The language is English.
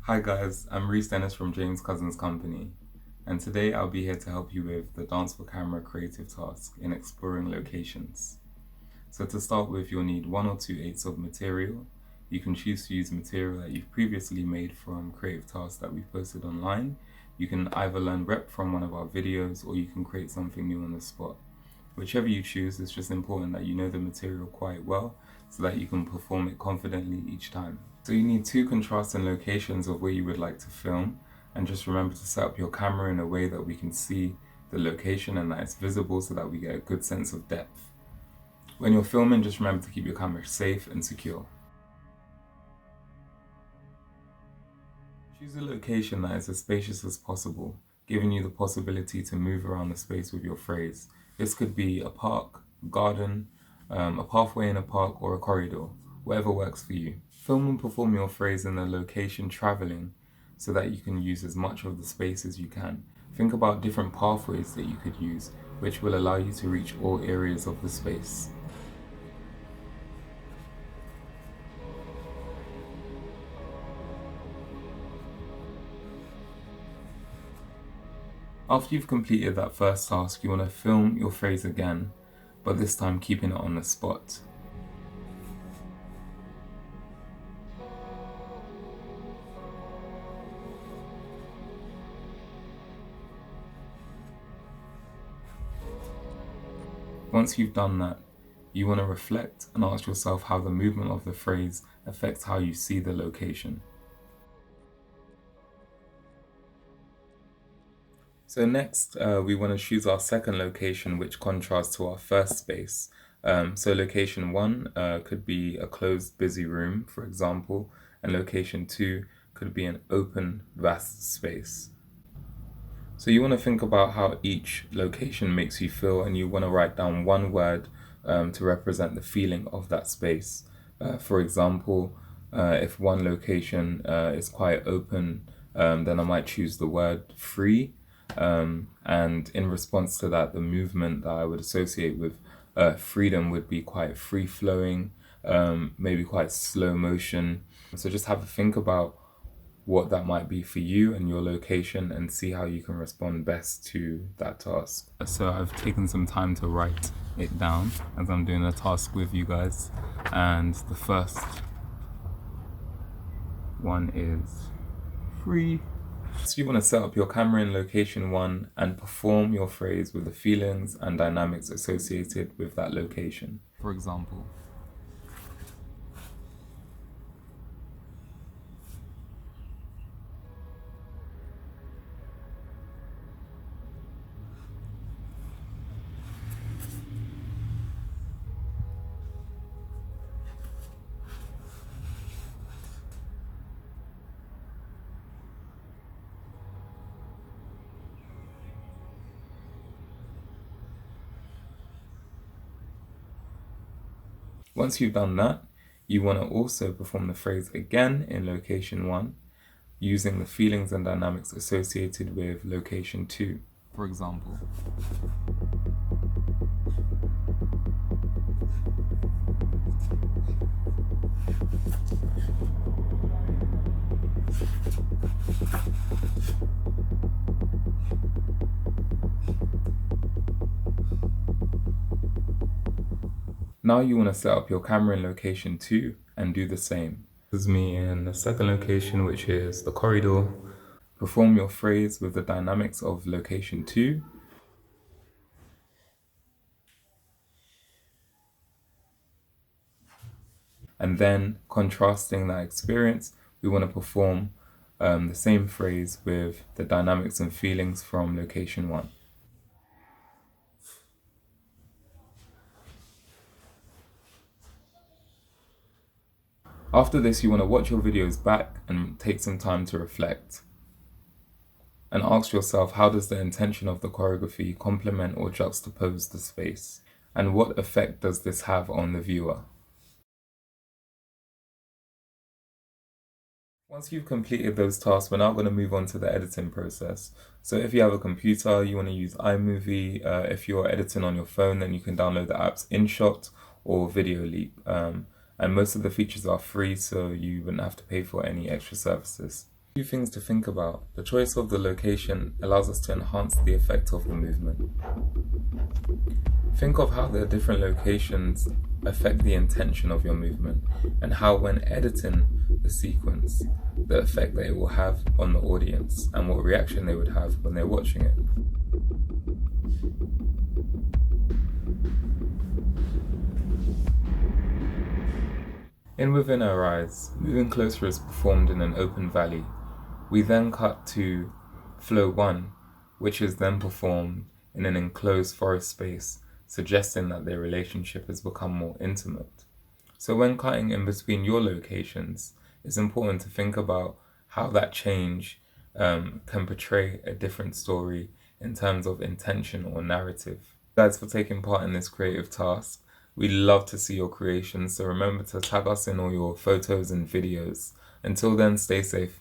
Hi guys, I'm Rhys from James Cousins Company, and today I'll be here to help you with the Dance for Camera creative task in exploring locations. So to start with, you'll need 1 or 2/8 of material. You can choose to use material that you've previously made from creative tasks that we've posted online. You can either learn rep from one of our videos or you can create something new on the spot. Whichever you choose, it's just important that you know the material quite well so that you can perform it confidently each time. So you need 2 contrasting locations of where you would like to film, and just remember to set up your camera in a way that we can see the location and that it's visible so that we get a good sense of depth. When you're filming, just remember to keep your camera safe and secure. Choose a location that is as spacious as possible, giving you the possibility to move around the space with your phrase. This could be a park, garden, a pathway in a park, or a corridor, whatever works for you. Film and perform your phrase in the location traveling so that you can use as much of the space as you can. Think about different pathways that you could use, which will allow you to reach all areas of the space. After you've completed that first task, you want to film your phrase again, but this time keeping it on the spot. Once you've done that, you want to reflect and ask yourself how the movement of the phrase affects how you see the location. So next, we want to choose our second location, which contrasts to our first space. So location 1 could be a closed, busy room, for example, and location 2 could be an open, vast space. So you want to think about how each location makes you feel, and you want to write down one word to represent the feeling of that space. For example, if one location is quite open, then I might choose the word free. And in response to that, the movement that I would associate with freedom would be quite free-flowing, maybe quite slow motion. So just have a think about what that might be for you and your location and see how you can respond best to that task. So I've taken some time to write it down as I'm doing the task with you guys, and the first one is free. So you want to set up your camera in location 1 and perform your phrase with the feelings and dynamics associated with that location. For example, once you've done that, you want to also perform the phrase again in location 1 using the feelings and dynamics associated with location 2. For example, now you want to set up your camera in location 2 and do the same. This is me in the second location, which is the corridor. Perform your phrase with the dynamics of location 2. And then, contrasting that experience, we want to perform the same phrase with the dynamics and feelings from location 1. After this, you want to watch your videos back and take some time to reflect. And ask yourself, how does the intention of the choreography complement or juxtapose the space? And what effect does this have on the viewer? Once you've completed those tasks, we're now going to move on to the editing process. So if you have a computer, you want to use iMovie. If you're editing on your phone, then you can download the apps InShot or Video Leap. And most of the features are free, so you wouldn't have to pay for any extra services. Few things to think about. The choice of the location allows us to enhance the effect of the movement. Think of how the different locations affect the intention of your movement, and how when editing the sequence, the effect that it will have on the audience and what reaction they would have when they're watching it. In Within Our Eyes, moving closer is performed in an open valley. We then cut to flow 1, which is then performed in an enclosed forest space, suggesting that their relationship has become more intimate. So when cutting in between your locations, it's important to think about how that change can portray a different story in terms of intention or narrative. Thanks for taking part in this creative task. We'd love to see your creations, so remember to tag us in all your photos and videos. Until then, stay safe.